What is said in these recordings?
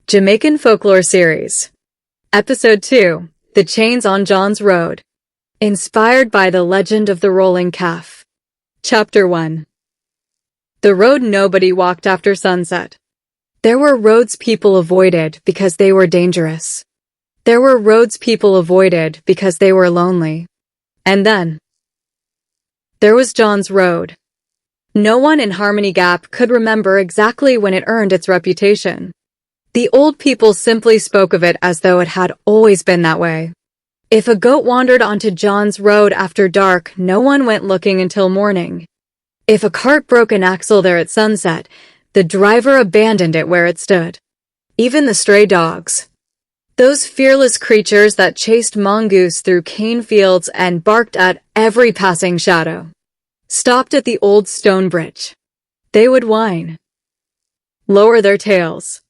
Jamaican Folklore Series. Episode 2, The Chains on John's Road. Inspired by the legend of the Rolling Calf. Chapter 1. The road nobody walked after sunset. There were roads people avoided because they were dangerous. There were roads people avoided because they were lonely. And then there was John's Road. No one in Harmony Gap could remember exactly when it earned its reputation. The old people simply spoke of it as though it had always been that way. If a goat wandered onto John's Road after dark, no one went looking until morning. If a cart broke an axle there at sunset, the driver abandoned it where it stood. Even the stray dogs, those fearless creatures that chased mongoose through cane fields and barked at every passing shadow, stopped at the old stone bridge. They would whine, lower their tails,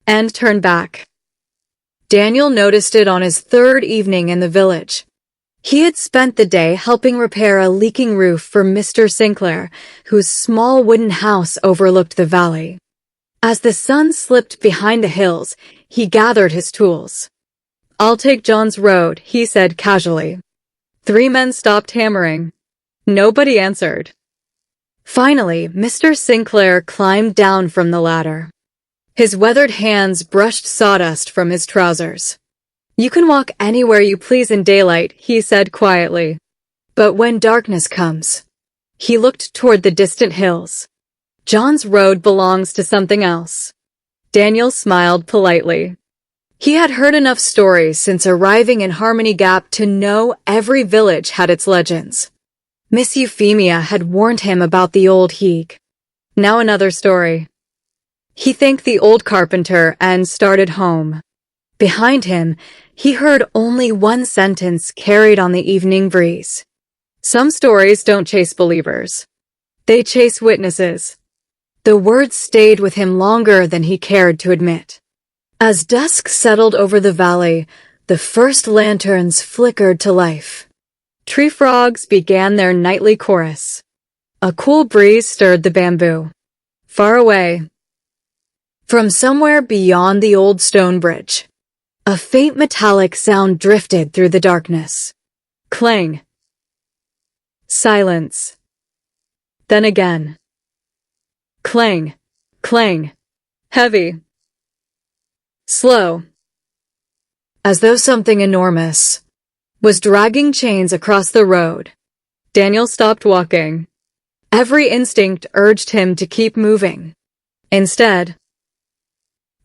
and turn back. Daniel noticed it on his third evening in the village. He had spent the day helping repair a leaking roof for Mr. Sinclair, whose small wooden house overlooked the valley. As the sun slipped behind the hills, he gathered his tools. "I'll take John's Road," he said casually. 3 men stopped hammering. Nobody answered. Finally, Mr. Sinclair climbed down from the ladder. His weathered hands brushed sawdust from his trousers. "You can walk anywhere you please in daylight," he said quietly. "But when darkness comes..." He looked toward the distant hills. "John's Road belongs to something else." Daniel smiled politely. He had heard enough stories since arriving in Harmony Gap to know every village had its legends. Miss Euphemia had warned him about the old Heeg. Now another story. He thanked the old carpenter and started home. Behind him, he heard only one sentence carried on the evening breeze. "Some stories don't chase believers. They chase witnesses." The words stayed with him longer than he cared to admit. As dusk settled over the valley, the first lanterns flickered to life. Tree frogs began their nightly chorus. A cool breeze stirred the bamboo. Far away, from somewhere beyond the old stone bridge, a faint metallic sound drifted through the darkness. Clang. Silence. Then again. Clang. Clang. Heavy. Slow. As though something enormous was dragging chains across the road. Daniel stopped walking. Every instinct urged him to keep moving. Instead,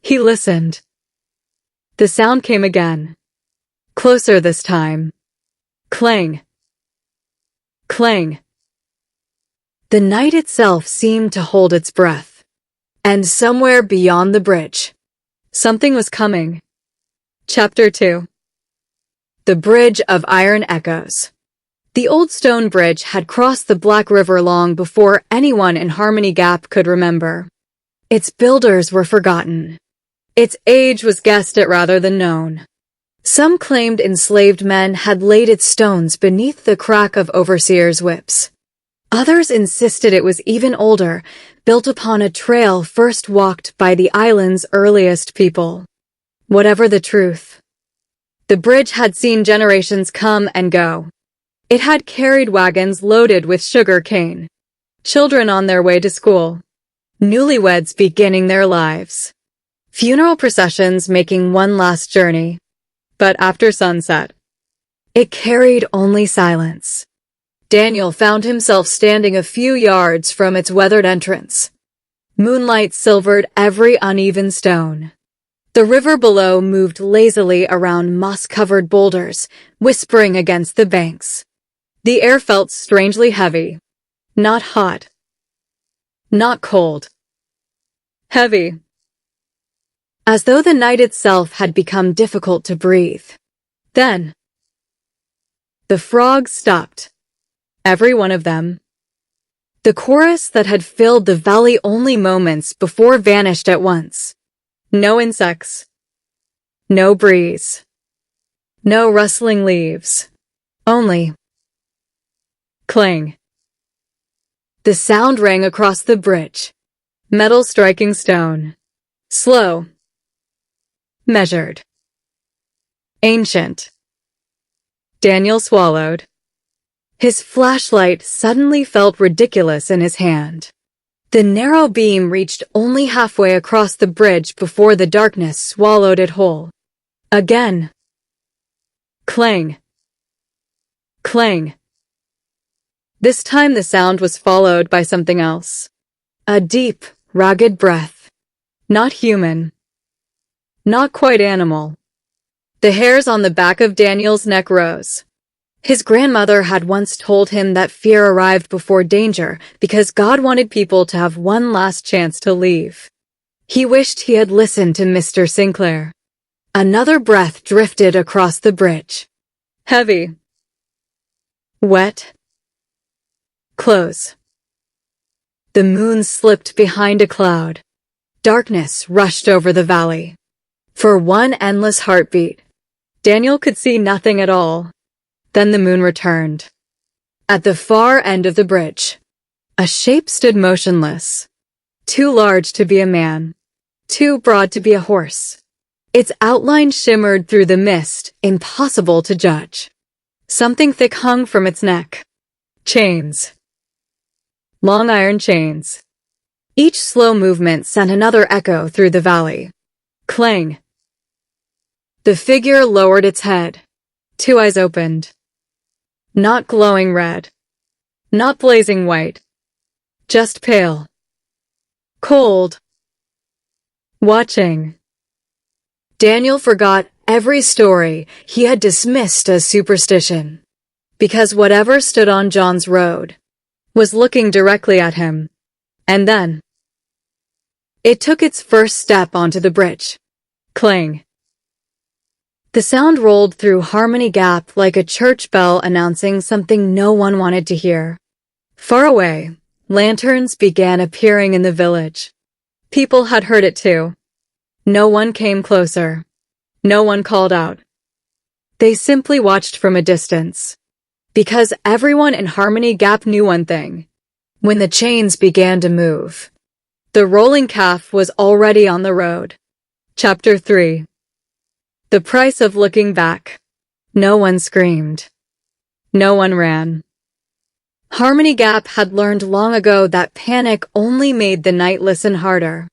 he listened. The sound came again. Closer this time. Clang. Clang. The night itself seemed to hold its breath. And somewhere beyond the bridge, something was coming. Chapter 2. The Bridge of Iron Echoes. The old stone bridge had crossed the Black River long before anyone in Harmony Gap could remember. Its builders were forgotten. Its age was guessed at rather than known. Some claimed enslaved men had laid its stones beneath the crack of overseers' whips. Others insisted it was even older, built upon a trail first walked by the island's earliest people. Whatever the truth, the bridge had seen generations come and go. It had carried wagons loaded with sugar cane, children on their way to school, newlyweds beginning their lives, funeral processions making one last journey. But after sunset, it carried only silence. Daniel found himself standing a few yards from its weathered entrance. Moonlight silvered every uneven stone. The river below moved lazily around moss-covered boulders, whispering against the banks. The air felt strangely heavy. Not hot. Not cold. Heavy. As though the night itself had become difficult to breathe. Then, the frogs stopped. Every one of them. The chorus that had filled the valley only moments before vanished at once. No insects. No breeze. No rustling leaves. Only clang. The sound rang across the bridge. Metal striking stone. Slow. Measured. Ancient. Daniel swallowed. His flashlight suddenly felt ridiculous in his hand. The narrow beam reached only halfway across the bridge before the darkness swallowed it whole. Again. Clang. Clang. This time the sound was followed by something else. A deep, ragged breath. Not human. Not quite animal. The hairs on the back of Daniel's neck rose. His grandmother had once told him that fear arrived before danger because God wanted people to have one last chance to leave. He wished he had listened to Mr. Sinclair. Another breath drifted across the bridge. Heavy. Wet. Close. The moon slipped behind a cloud. Darkness rushed over the valley. For one endless heartbeat, Daniel could see nothing at all. Then the moon returned. At the far end of the bridge, a shape stood motionless. Too large to be a man. Too broad to be a horse. Its outline shimmered through the mist, impossible to judge. Something thick hung from its neck. Chains. Long iron chains. Each slow movement sent another echo through the valley. Clang. The figure lowered its head. Two eyes opened. Not glowing red. Not blazing white. Just pale. Cold. Watching. Daniel forgot every story he had dismissed as superstition. Because whatever stood on John's road was looking directly at him. And then it took its first step onto the bridge. Clang. The sound rolled through Harmony Gap like a church bell announcing something no one wanted to hear. Far away, lanterns began appearing in the village. People had heard it too. No one came closer. No one called out. They simply watched from a distance. Because everyone in Harmony Gap knew one thing. When the chains began to move, the rolling calf was already on the road. Chapter 3. The price of looking back. No one screamed. No one ran. Harmony Gap had learned long ago that panic only made the night listen harder.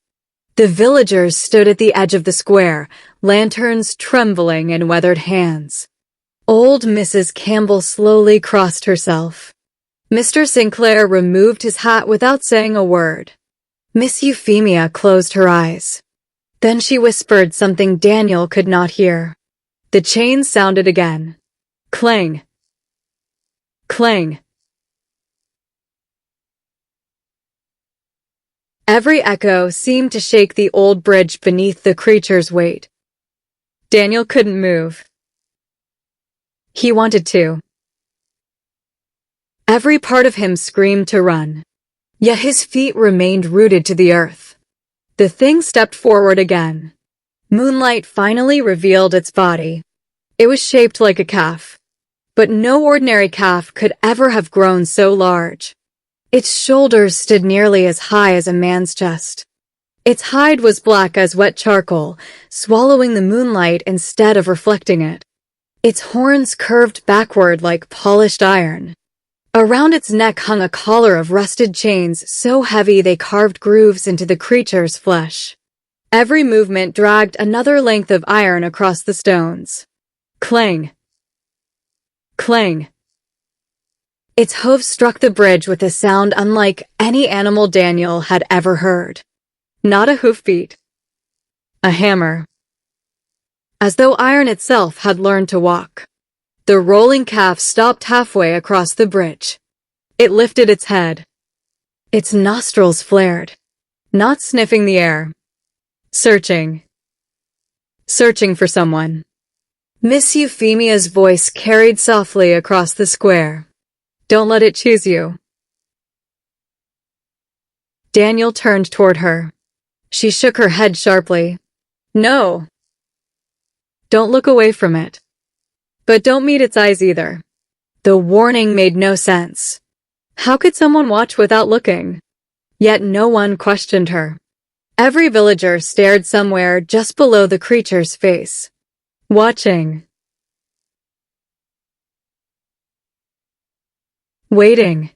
The villagers stood at the edge of the square, lanterns trembling in weathered hands. Old Mrs. Campbell slowly crossed herself. Mr. Sinclair removed his hat without saying a word. Miss Euphemia closed her eyes. Then she whispered something Daniel could not hear. The chains sounded again. Clang. Clang. Every echo seemed to shake the old bridge beneath the creature's weight. Daniel couldn't move. He wanted to. Every part of him screamed to run. Yet his feet remained rooted to the earth. The thing stepped forward again. Moonlight finally revealed its body. It was shaped like a calf. But no ordinary calf could ever have grown so large. Its shoulders stood nearly as high as a man's chest. Its hide was black as wet charcoal, swallowing the moonlight instead of reflecting it. Its horns curved backward like polished iron. Around its neck hung a collar of rusted chains so heavy they carved grooves into the creature's flesh. Every movement dragged another length of iron across the stones. Clang. Clang. Its hooves struck the bridge with a sound unlike any animal Daniel had ever heard. Not a hoofbeat. A hammer. As though iron itself had learned to walk. The rolling calf stopped halfway across the bridge. It lifted its head. Its nostrils flared, not sniffing the air. Searching. Searching for someone. Miss Euphemia's voice carried softly across the square. Don't let it choose you. Daniel turned toward her. She shook her head sharply. No. Don't look away from it. But don't meet its eyes either. The warning made no sense. How could someone watch without looking? Yet no one questioned her. Every villager stared somewhere just below the creature's face, watching, waiting.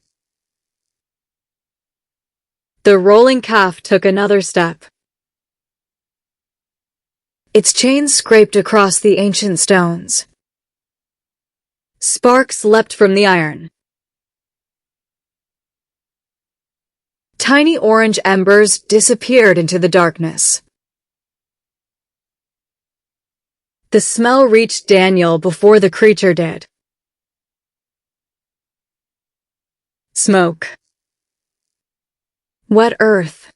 The rolling calf took another step. Its chains scraped across the ancient stones. Sparks leapt from the iron. Tiny orange embers disappeared into the darkness. The smell reached Daniel before the creature did. Smoke. Wet earth.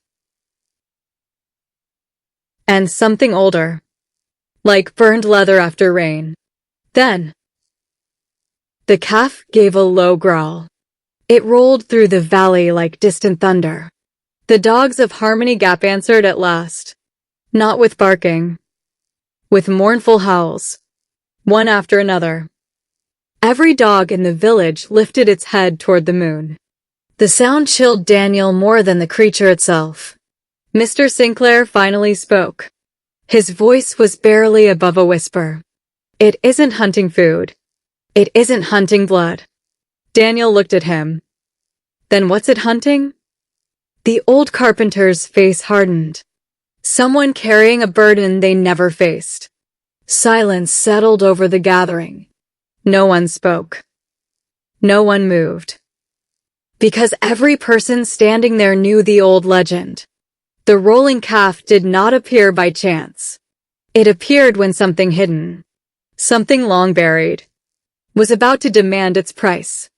And something older, like burned leather after rain. Then, the calf gave a low growl. It rolled through the valley like distant thunder. The dogs of Harmony Gap answered at last, not with barking, with mournful howls, one after another. Every dog in the village lifted its head toward the moon. The sound chilled Daniel more than the creature itself. Mr. Sinclair finally spoke. His voice was barely above a whisper. It isn't hunting food. It isn't hunting blood. Daniel looked at him. Then what's it hunting? The old carpenter's face hardened. Someone carrying a burden they never faced. Silence settled over the gathering. No one spoke. No one moved. Because every person standing there knew the old legend. The rolling calf did not appear by chance. It appeared when something hidden, something long buried, was about to demand its price.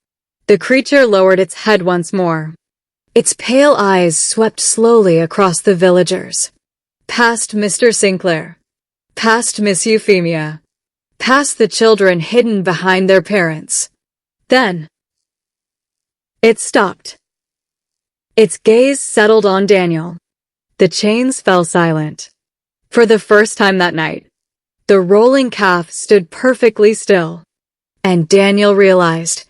The creature lowered its head once more. Its pale eyes swept slowly across the villagers. Past Mr. Sinclair. Past Miss Euphemia. Past the children hidden behind their parents. Then, it stopped. Its gaze settled on Daniel. The chains fell silent. For the first time that night, the rolling calf stood perfectly still. And Daniel realized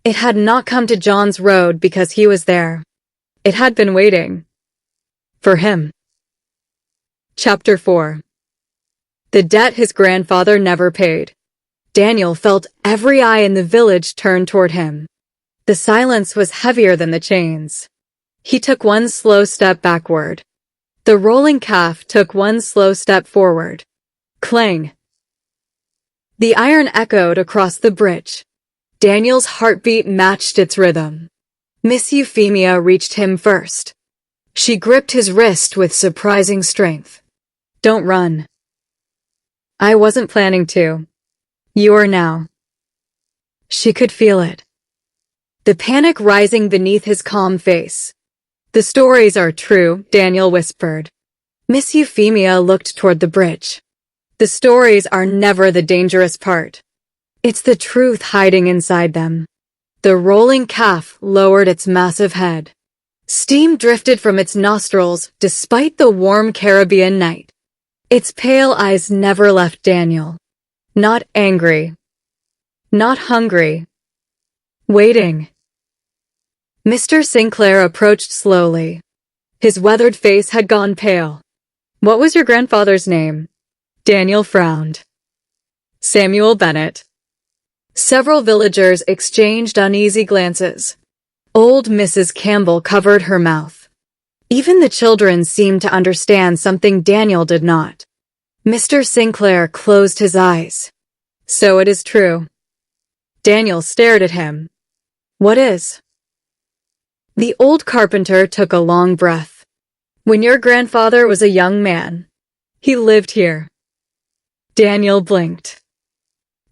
it had not come to John's road because he was there. It had been waiting. For him. Chapter 4. The debt his grandfather never paid. Daniel felt every eye in the village turn toward him. The silence was heavier than the chains. He took one slow step backward. The rolling calf took one slow step forward. Clang. The iron echoed across the bridge. Daniel's heartbeat matched its rhythm. Miss Euphemia reached him first. She gripped his wrist with surprising strength. Don't run. I wasn't planning to. You are now. She could feel it. The panic rising beneath his calm face. The stories are true, Daniel whispered. Miss Euphemia looked toward the bridge. The stories are never the dangerous part. It's the truth hiding inside them. The rolling calf lowered its massive head. Steam drifted from its nostrils despite the warm Caribbean night. Its pale eyes never left Daniel. Not angry. Not hungry. Waiting. Mr. Sinclair approached slowly. His weathered face had gone pale. What was your grandfather's name? Daniel frowned. Samuel Bennett. Several villagers exchanged uneasy glances. Old Mrs. Campbell covered her mouth. Even the children seemed to understand something Daniel did not. Mr. Sinclair closed his eyes. So it is true. Daniel stared at him. What is? The old carpenter took a long breath. When your grandfather was a young man, he lived here. Daniel blinked.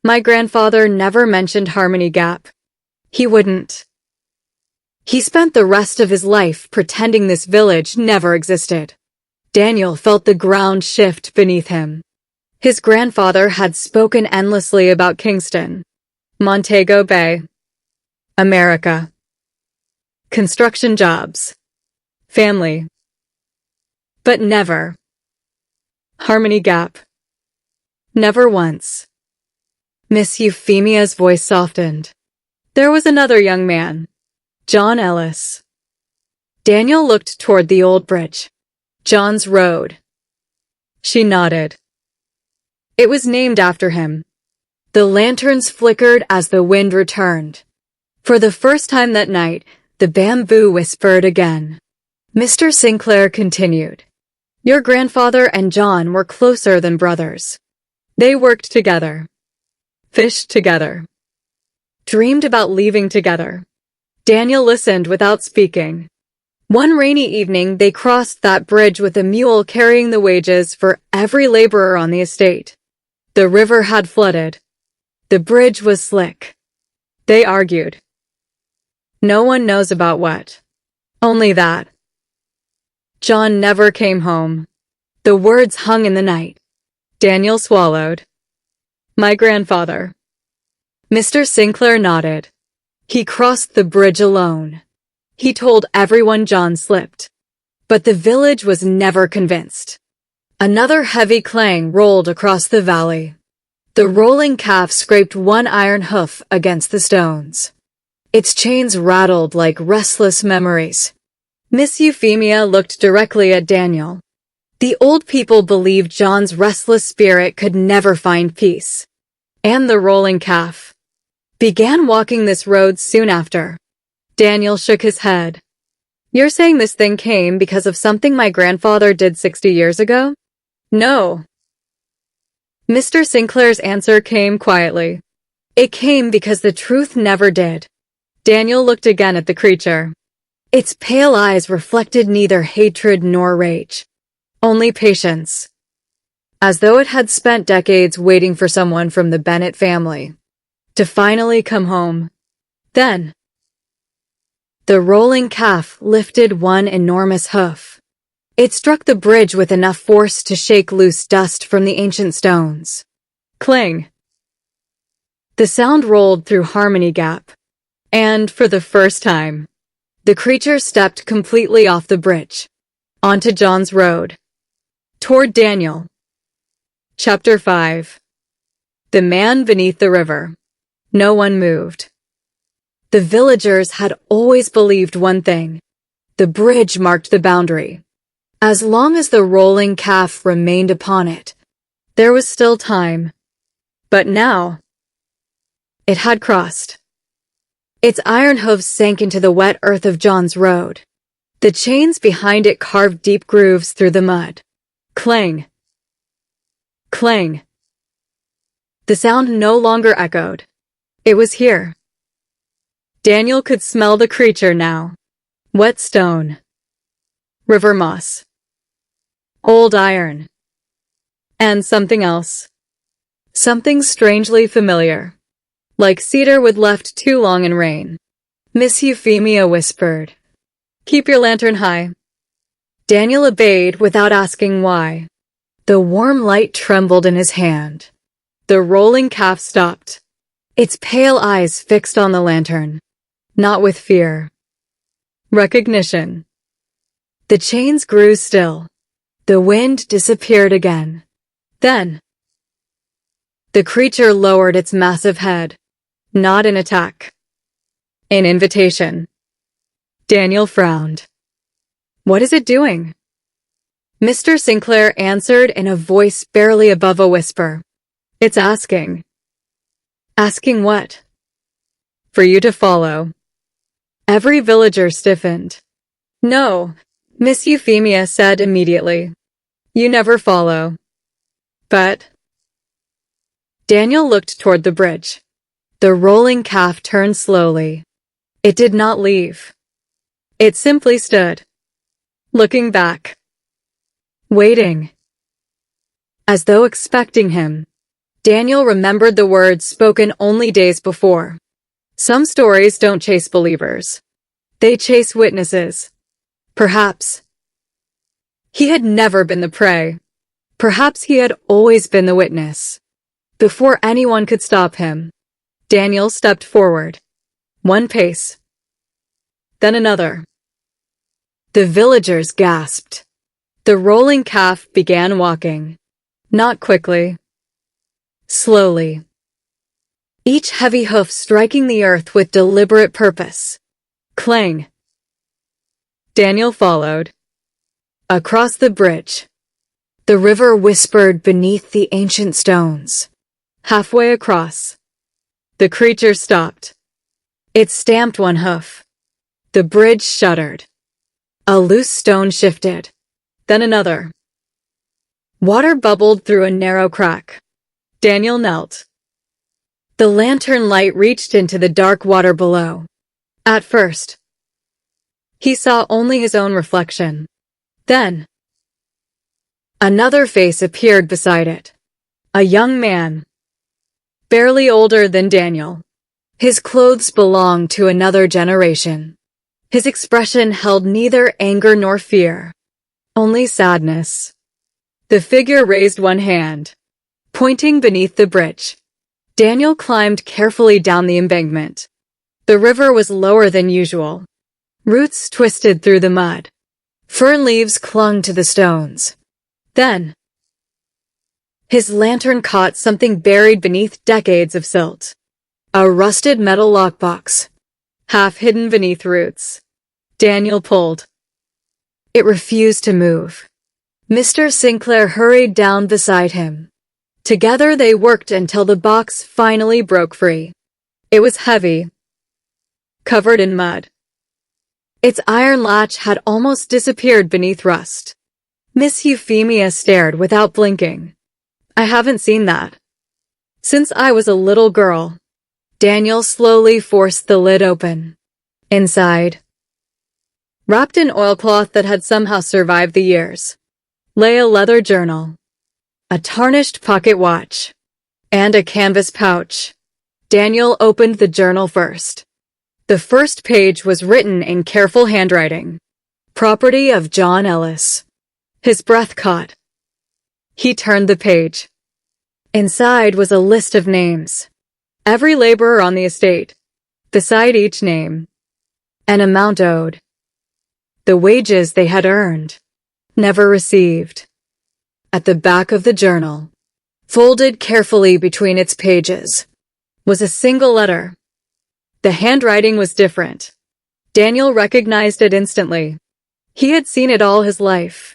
My grandfather never mentioned Harmony Gap. He wouldn't. He spent the rest of his life pretending this village never existed. Daniel felt the ground shift beneath him. His grandfather had spoken endlessly about Kingston, Montego Bay, America, construction jobs, family. But never. Harmony Gap. Never once. Miss Euphemia's voice softened. There was another young man, John Ellis. Daniel looked toward the old bridge. John's Road. She nodded. It was named after him. The lanterns flickered as the wind returned. For the first time that night, the bamboo whispered again. Mr. Sinclair continued. Your grandfather and John were closer than brothers. They worked together, fished together, dreamed about leaving together. Daniel listened without speaking. One rainy evening, they crossed that bridge with a mule carrying the wages for every laborer on the estate. The river had flooded. The bridge was slick. They argued. No one knows about what. Only that. John never came home. The words hung in the night. Daniel swallowed. My grandfather. Mr. Sinclair nodded. He crossed the bridge alone. He told everyone John slipped. But the village was never convinced. Another heavy clang rolled across the valley. The rolling calf scraped one iron hoof against the stones. Its chains rattled like restless memories. Miss Euphemia looked directly at Daniel. The old people believed John's restless spirit could never find peace. And the rolling calf began walking this road soon after. Daniel shook his head. You're saying this thing came because of something my grandfather did 60 years ago? No. Mr. Sinclair's answer came quietly. It came because the truth never did. Daniel looked again at the creature. Its pale eyes reflected neither hatred nor rage. Only patience. As though it had spent decades waiting for someone from the Bennett family to finally come home. Then, the rolling calf lifted one enormous hoof. It struck the bridge with enough force to shake loose dust from the ancient stones. Cling. The sound rolled through Harmony Gap. And, for the first time, the creature stepped completely off the bridge, onto John's Road, toward Daniel. Chapter 5. The Man Beneath the River. No one moved. The villagers had always believed one thing. The bridge marked the boundary. As long as the rolling calf remained upon it, there was still time. But now, it had crossed. Its iron hooves sank into the wet earth of John's Road. The chains behind it carved deep grooves through the mud. Clang. Clang. The sound no longer echoed. It was here. Daniel could smell the creature now. Wet stone. River moss. Old iron. And something else. Something strangely familiar. Like cedar wood left too long in rain. Miss Euphemia whispered. Keep your lantern high. Daniel obeyed without asking why. The warm light trembled in his hand. The rolling calf stopped. Its pale eyes fixed on the lantern. Not with fear. Recognition. The chains grew still. The wind disappeared again. Then, the creature lowered its massive head. Not in attack. In invitation. Daniel frowned. What is it doing? Mr. Sinclair answered in a voice barely above a whisper. It's asking. Asking what? For you to follow. Every villager stiffened. No, Miss Euphemia said immediately. You never follow. But... Daniel looked toward the bridge. The rolling calf turned slowly. It did not leave. It simply stood. Looking back. Waiting. As though expecting him. Daniel remembered the words spoken only days before. Some stories don't chase believers. They chase witnesses. Perhaps he had never been the prey. Perhaps he had always been the witness. Before anyone could stop him, Daniel stepped forward. One pace. Then another. The villagers gasped. The rolling calf began walking. Not quickly. Slowly. Each heavy hoof striking the earth with deliberate purpose. Clang. Daniel followed. Across the bridge, the river whispered beneath the ancient stones. Halfway across, the creature stopped. It stamped one hoof. The bridge shuddered. A loose stone shifted. Then another. Water bubbled through a narrow crack. Daniel knelt. The lantern light reached into the dark water below. At first, he saw only his own reflection. Then, another face appeared beside it. A young man, barely older than Daniel. His clothes belonged to another generation. His expression held neither anger nor fear, only sadness. The figure raised one hand, pointing beneath the bridge. Daniel climbed carefully down the embankment. The river was lower than usual. Roots twisted through the mud. Fern leaves clung to the stones. Then, his lantern caught something buried beneath decades of silt. A rusted metal lockbox, half hidden beneath roots. Daniel pulled. It refused to move. Mr. Sinclair hurried down beside him. Together they worked until the box finally broke free. It was heavy, covered in mud. Its iron latch had almost disappeared beneath rust. Miss Euphemia stared without blinking. I haven't seen that since I was a little girl. Daniel slowly forced the lid open. Inside, wrapped in oilcloth that had somehow survived the years, lay a leather journal, a tarnished pocket watch, and a canvas pouch. Daniel opened the journal first. The first page was written in careful handwriting. Property of John Ellis. His breath caught. He turned the page. Inside was a list of names. Every laborer on the estate. Beside each name, an amount owed. The wages they had earned, never received. At the back of the journal, folded carefully between its pages, was a single letter. The handwriting was different. Daniel recognized it instantly. He had seen it all his life.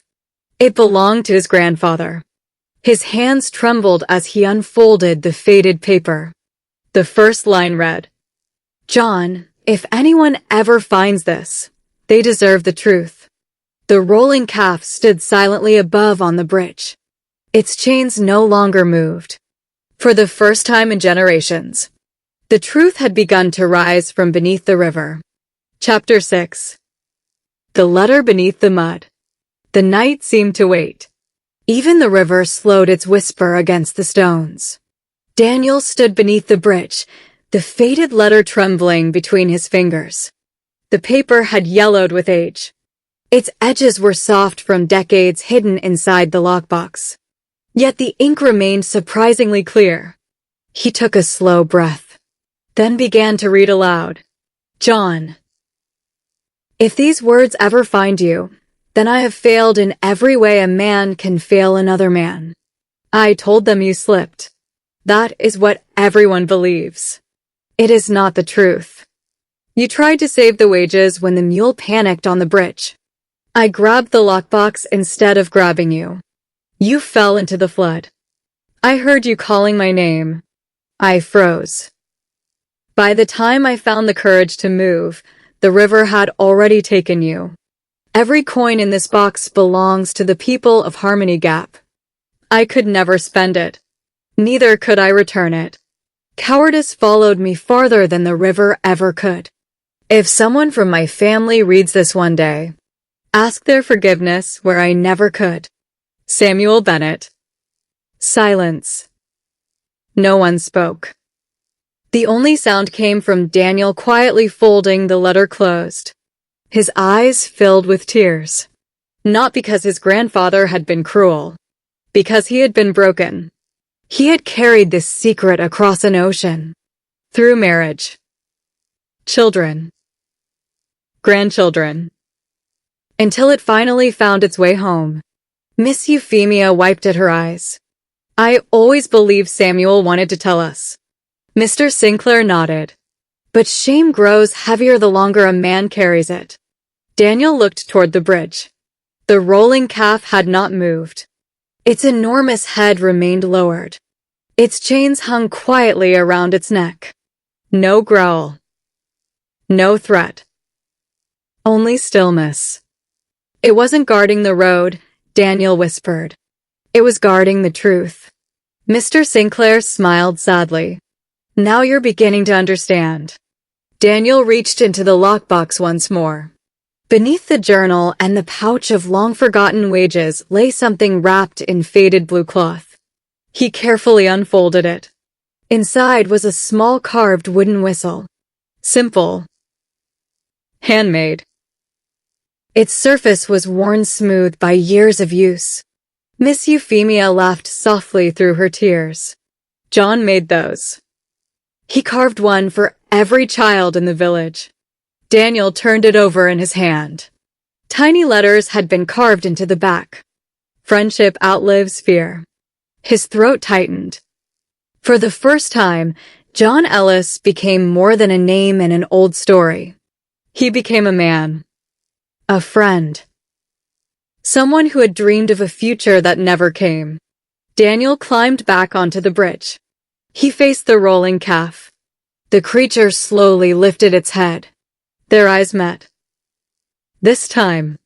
It belonged to his grandfather. His hands trembled as he unfolded the faded paper. The first line read, "John, if anyone ever finds this, they deserve the truth." The rolling calf stood silently above on the bridge. Its chains no longer moved. For the first time in generations, the truth had begun to rise from beneath the river. Chapter 6. The letter beneath the mud. The night seemed to wait. Even the river slowed its whisper against the stones. Daniel stood beneath the bridge, the faded letter trembling between his fingers. The paper had yellowed with age. Its edges were soft from decades hidden inside the lockbox. Yet the ink remained surprisingly clear. He took a slow breath, then began to read aloud. "John, if these words ever find you, then I have failed in every way a man can fail another man. I told them you slipped. That is what everyone believes. It is not the truth. You tried to save the wages when the mule panicked on the bridge. I grabbed the lockbox instead of grabbing you. You fell into the flood. I heard you calling my name. I froze. By the time I found the courage to move, the river had already taken you. Every coin in this box belongs to the people of Harmony Gap. I could never spend it. Neither could I return it. Cowardice followed me farther than the river ever could. If someone from my family reads this one day, ask their forgiveness where I never could." Samuel Bennett. Silence. No one spoke. The only sound came from Daniel quietly folding the letter closed. His eyes filled with tears. Not because his grandfather had been cruel. Because he had been broken. He had carried this secret across an ocean. Through marriage. Children. Grandchildren. Until it finally found its way home. Miss Euphemia wiped at her eyes. "I always believed Samuel wanted to tell us." Mr. Sinclair nodded. But shame grows heavier the longer a man carries it. Daniel looked toward the bridge. The rolling calf had not moved. Its enormous head remained lowered. Its chains hung quietly around its neck. No growl. No threat. Only stillness. It wasn't guarding the road, Daniel whispered. It was guarding the truth. Mr. Sinclair smiled sadly. Now you're beginning to understand. Daniel reached into the lockbox once more. Beneath the journal and the pouch of long-forgotten wages lay something wrapped in faded blue cloth. He carefully unfolded it. Inside was a small carved wooden whistle. Simple. Handmade. Its surface was worn smooth by years of use. Miss Euphemia laughed softly through her tears. John made those. He carved one for every child in the village. Daniel turned it over in his hand. Tiny letters had been carved into the back. Friendship outlives fear. His throat tightened. For the first time, John Ellis became more than a name in an old story. He became a man. A friend. Someone who had dreamed of a future that never came. Daniel climbed back onto the bridge. He faced the rolling calf. The creature slowly lifted its head. Their eyes met. This time,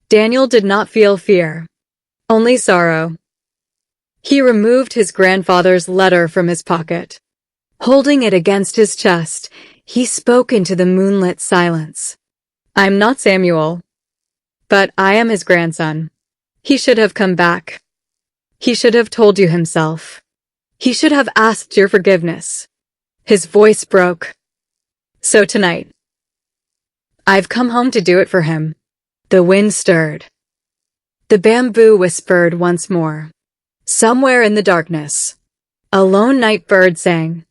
Daniel did not feel fear, only sorrow. He removed his grandfather's letter from his pocket. Holding it against his chest, he spoke into the moonlit silence. I'm not Samuel, but I am his grandson. He should have come back. He should have told you himself. He should have asked your forgiveness. His voice broke. So tonight, I've come home to do it for him. The wind stirred. The bamboo whispered once more. Somewhere in the darkness, a lone night bird sang.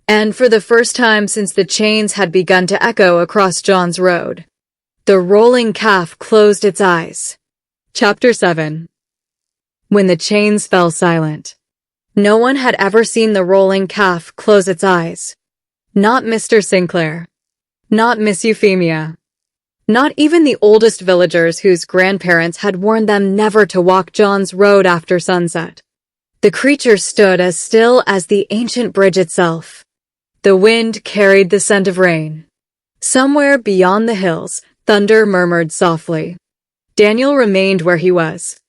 And for the first time since the chains had begun to echo across John's road, the rolling calf closed its eyes. Chapter 7. When the chains fell silent. No one had ever seen the rolling calf close its eyes. Not Mr. Sinclair. Not Miss Euphemia. Not even the oldest villagers whose grandparents had warned them never to walk John's road after sunset. The creature stood as still as the ancient bridge itself. The wind carried the scent of rain. Somewhere beyond the hills, thunder murmured softly. Daniel remained where he was.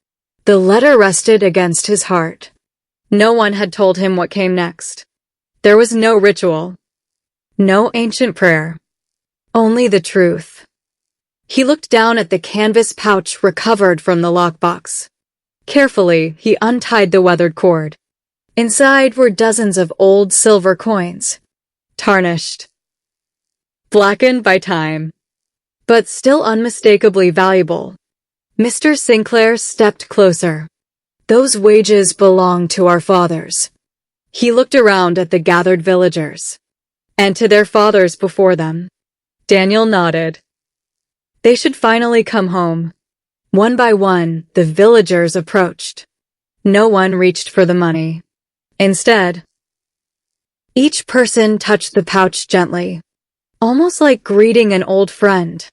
The letter rested against his heart. No one had told him what came next. There was no ritual. No ancient prayer. Only the truth. He looked down at the canvas pouch recovered from the lockbox. Carefully, he untied the weathered cord. Inside were dozens of old silver coins. Tarnished. Blackened by time. But still unmistakably valuable. Mr. Sinclair stepped closer. Those wages belong to our fathers. He looked around at the gathered villagers. And to their fathers before them. Daniel nodded. They should finally come home. One by one, the villagers approached. No one reached for the money. Instead, each person touched the pouch gently, almost like greeting an old friend.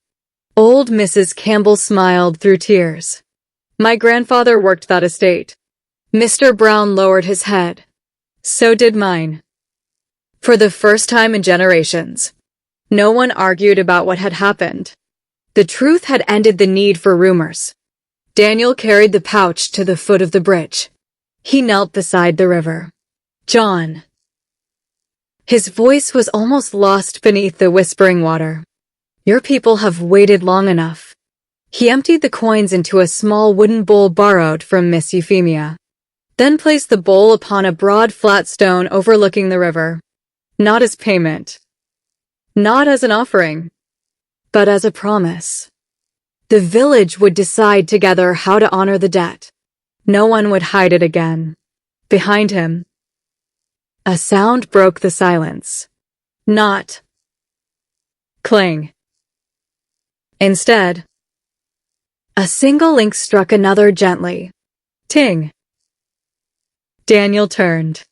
Old Mrs. Campbell smiled through tears. My grandfather worked that estate. Mr. Brown lowered his head. So did mine. For the first time in generations, no one argued about what had happened. The truth had ended the need for rumors. Daniel carried the pouch to the foot of the bridge. He knelt beside the river. John. His voice was almost lost beneath the whispering water. Your people have waited long enough. He emptied the coins into a small wooden bowl borrowed from Miss Euphemia. Then placed the bowl upon a broad flat stone overlooking the river. Not as payment. Not as an offering. But as a promise. The village would decide together how to honor the debt. No one would hide it again. Behind him, a sound broke the silence. Not clang. Instead, a single link struck another gently. Ting. Daniel turned.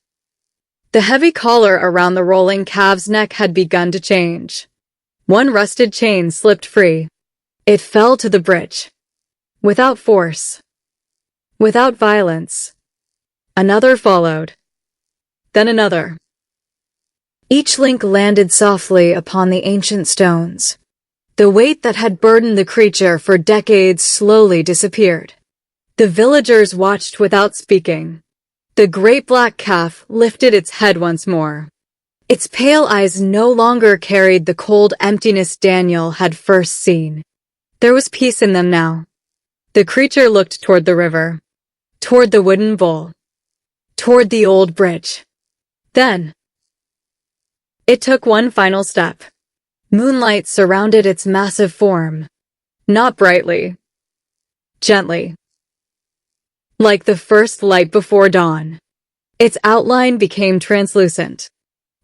The heavy collar around the rolling calf's neck had begun to change. One rusted chain slipped free. It fell to the bridge. Without force. Without violence. Another followed. Then another. Each link landed softly upon the ancient stones. The weight that had burdened the creature for decades slowly disappeared. The villagers watched without speaking. The great black calf lifted its head once more. Its pale eyes no longer carried the cold emptiness Daniel had first seen. There was peace in them now. The creature looked toward the river, toward the wooden bowl, toward the old bridge. Then, it took one final step. Moonlight surrounded its massive form, not brightly, gently. Like the first light before dawn, its outline became translucent.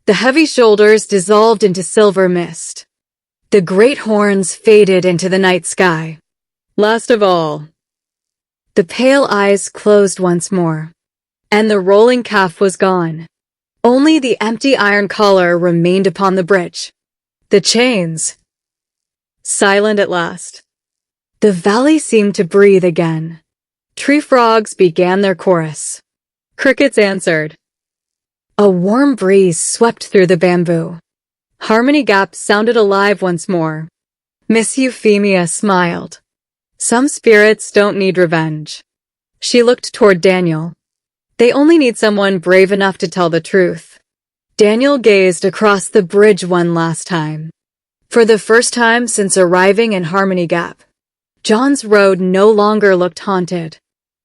The heavy shoulders dissolved into silver mist. The great horns faded into the night sky. Last of all, the pale eyes closed once more, and the rolling calf was gone. Only the empty iron collar remained upon the bridge. The chains, silent at last. The valley seemed to breathe again. Tree frogs began their chorus. Crickets answered. A warm breeze swept through the bamboo. Harmony Gap sounded alive once more. Miss Euphemia smiled. Some spirits don't need revenge. She looked toward Daniel. They only need someone brave enough to tell the truth. Daniel gazed across the bridge one last time. For the first time since arriving in Harmony Gap, John's road no longer looked haunted.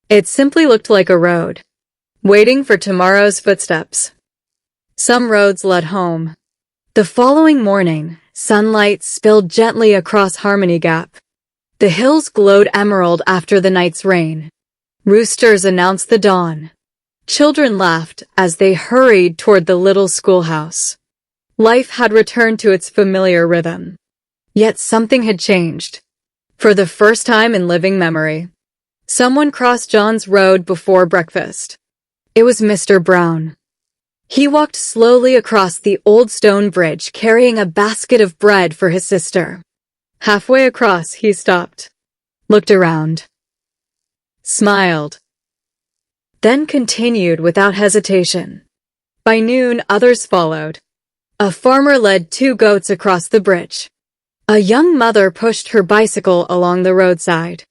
It simply looked like a road, waiting for tomorrow's footsteps. Some roads led home. The following morning, sunlight spilled gently across Harmony Gap. The hills glowed emerald after the night's rain. Roosters announced the dawn. Children laughed as they hurried toward the little schoolhouse. Life had returned to its familiar rhythm. Yet something had changed. For the first time in living memory, someone crossed John's road before breakfast. It was Mr. Brown. He walked slowly across the old stone bridge carrying a basket of bread for his sister. Halfway across, he stopped, looked around, smiled, then continued without hesitation. By noon, others followed. A farmer led 2 goats across the bridge. A young mother pushed her bicycle along the roadside.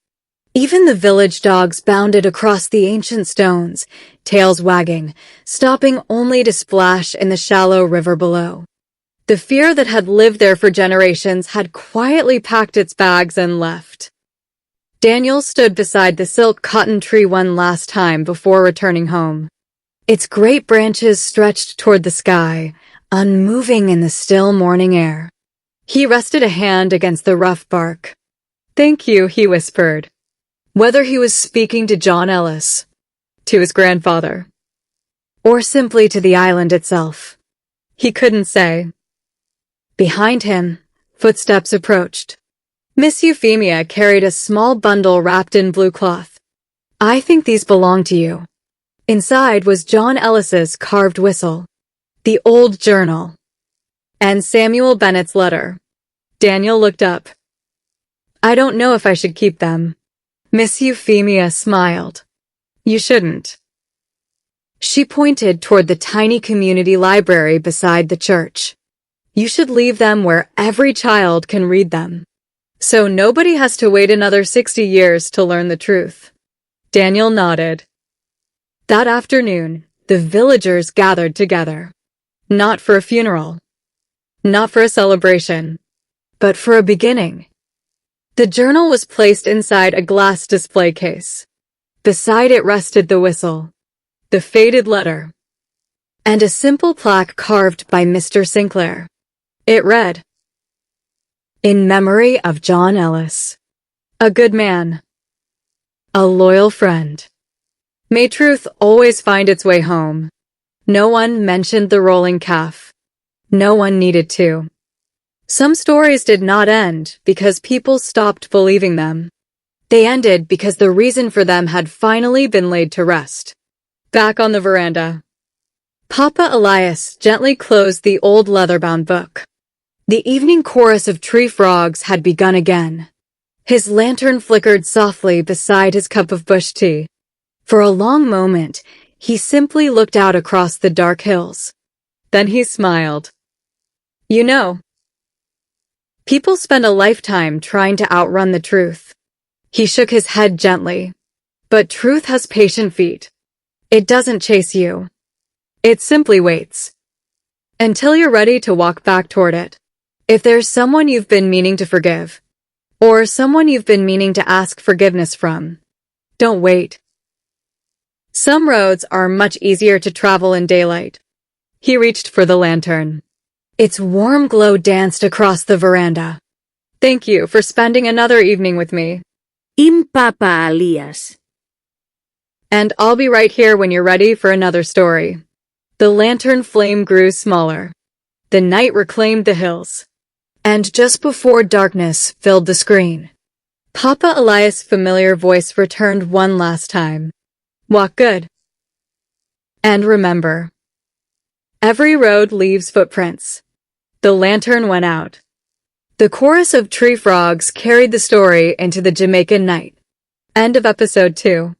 Even the village dogs bounded across the ancient stones, tails wagging, stopping only to splash in the shallow river below. The fear that had lived there for generations had quietly packed its bags and left. Daniel stood beside the silk cotton tree one last time before returning home. Its great branches stretched toward the sky, unmoving in the still morning air. He rested a hand against the rough bark. "Thank you," he whispered. Whether he was speaking to John Ellis, to his grandfather, or simply to the island itself, he couldn't say. Behind him, footsteps approached. Miss Euphemia carried a small bundle wrapped in blue cloth. "I think these belong to you." Inside was John Ellis's carved whistle, the old journal, and Samuel Bennett's letter. Daniel looked up. "I don't know if I should keep them." Miss Euphemia smiled. "You shouldn't." She pointed toward the tiny community library beside the church. "You should leave them where every child can read them, so nobody has to wait another 60 years to learn the truth." Daniel nodded. That afternoon, the villagers gathered together. Not for a funeral, not for a celebration, but for a beginning. The journal was placed inside a glass display case. Beside it rested the whistle, the faded letter, and a simple plaque carved by Mr. Sinclair. It read, "In memory of John Ellis, a good man, a loyal friend. May truth always find its way home." No one mentioned the rolling calf. No one needed to. Some stories did not end because people stopped believing them. They ended because the reason for them had finally been laid to rest. Back on the veranda, Papa Elias gently closed the old leather-bound book. The evening chorus of tree frogs had begun again. His lantern flickered softly beside his cup of bush tea. For a long moment, he simply looked out across the dark hills. Then he smiled. You know, people spend a lifetime trying to outrun the truth. He shook his head gently. But truth has patient feet. It doesn't chase you. It simply waits. Until you're ready to walk back toward it. If there's someone you've been meaning to forgive, or someone you've been meaning to ask forgiveness from, don't wait. Some roads are much easier to travel in daylight. He reached for the lantern. Its warm glow danced across the veranda. Thank you for spending another evening with me. Impapalias. And I'll be right here when you're ready for another story. The lantern flame grew smaller. The night reclaimed the hills. And just before darkness filled the screen, Papa Elias' familiar voice returned one last time. Walk good. And remember, every road leaves footprints. The lantern went out. The chorus of tree frogs carried the story into the Jamaican night. End of episode 2.